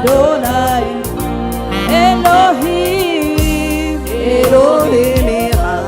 Adonai, Elohim, Elohim Echad.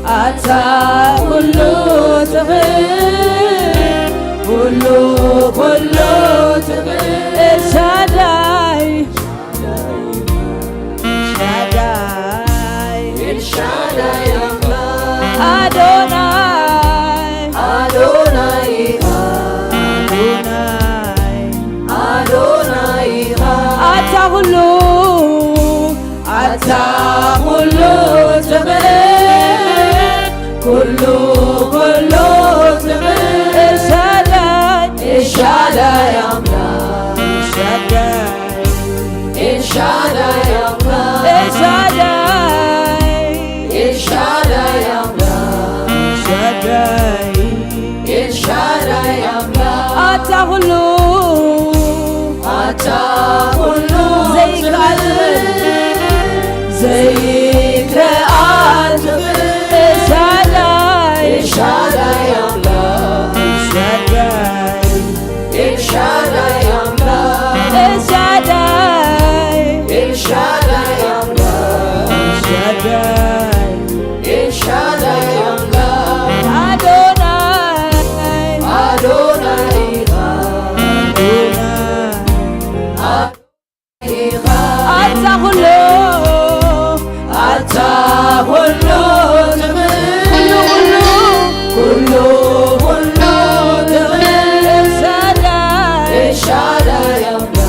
אתה כולו תבל, כולו תבל, אל שדי, אל שדי אדוני, אדוני אתה כולו תבל, כולו תבל, אל שדי אמלך, אל שדי אמלך, אל שדי אמלך, אל שדי אמלך, אתה כולו זה יקרה עד אל שדי אמלך, אל שדי אמלך, אל שדי אמלך, אל שדי אמלך, אדוני אתה כולו תבל, כולו תבל, אל שדי אמלך,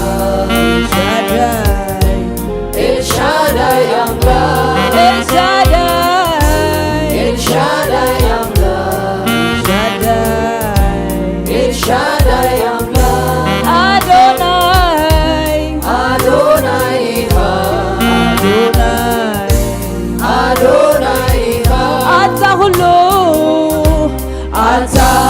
אל שדי אמלך, אל שדי אמלך, אל שדי אמלך, אדוני אתה